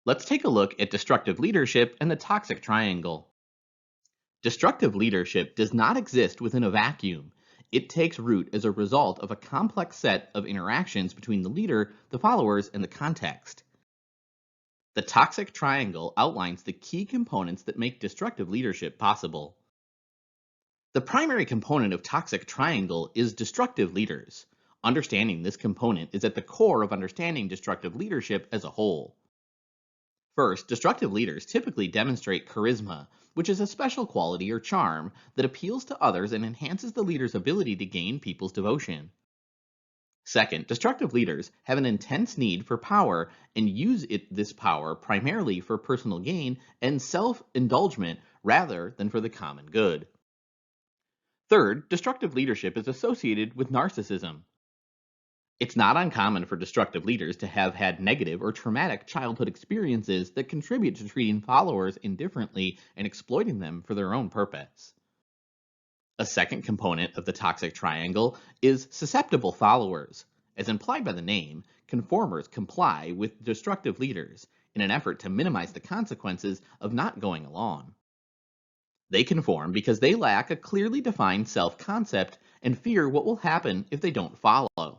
Let's take a look at destructive leadership and the toxic triangle. Destructive leadership does not exist within a vacuum. It takes root as a result of a complex set of interactions between the leader, the followers, and the context. The toxic triangle outlines the key components that make destructive leadership possible. The primary component of toxic triangle is destructive leaders. Understanding this component is at the core of understanding destructive leadership as a whole. First, destructive leaders typically demonstrate charisma, which is a special quality or charm that appeals to others and enhances the leader's ability to gain people's devotion. Second, destructive leaders have an intense need for power and use this power primarily for personal gain and self-indulgence rather than for the common good. Third, destructive leadership is associated with narcissism. It's not uncommon for destructive leaders to have had negative or traumatic childhood experiences that contribute to treating followers indifferently and exploiting them for their own purpose. A second component of the toxic triangle is susceptible followers. As implied by the name, conformers comply with destructive leaders in an effort to minimize the consequences of not going along. They conform because they lack a clearly defined self-concept and fear what will happen if they don't follow.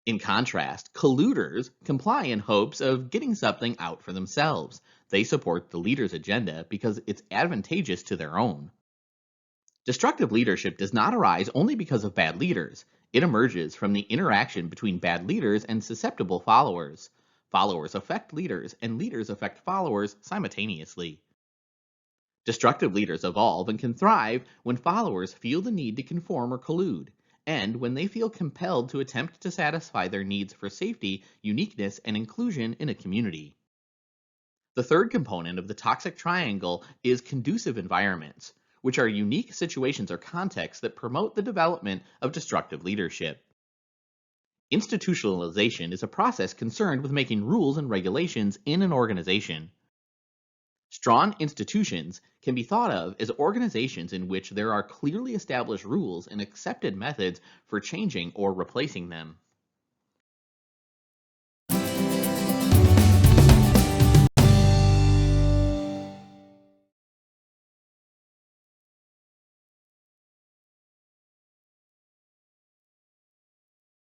In contrast, colluders comply in hopes of getting something out for themselves. They support the leader's agenda because it's advantageous to their own. Destructive leadership does not arise only because of bad leaders. It emerges from the interaction between bad leaders and susceptible followers. Followers affect leaders, and leaders affect followers simultaneously. Destructive leaders evolve and can thrive when followers feel the need to conform or collude, and when they feel compelled to attempt to satisfy their needs for safety, uniqueness, and inclusion in a community. The third component of the toxic triangle is conducive environments, which are unique situations or contexts that promote the development of destructive leadership. Institutionalization is a process concerned with making rules and regulations in an organization. Strong institutions can be thought of as organizations in which there are clearly established rules and accepted methods for changing or replacing them.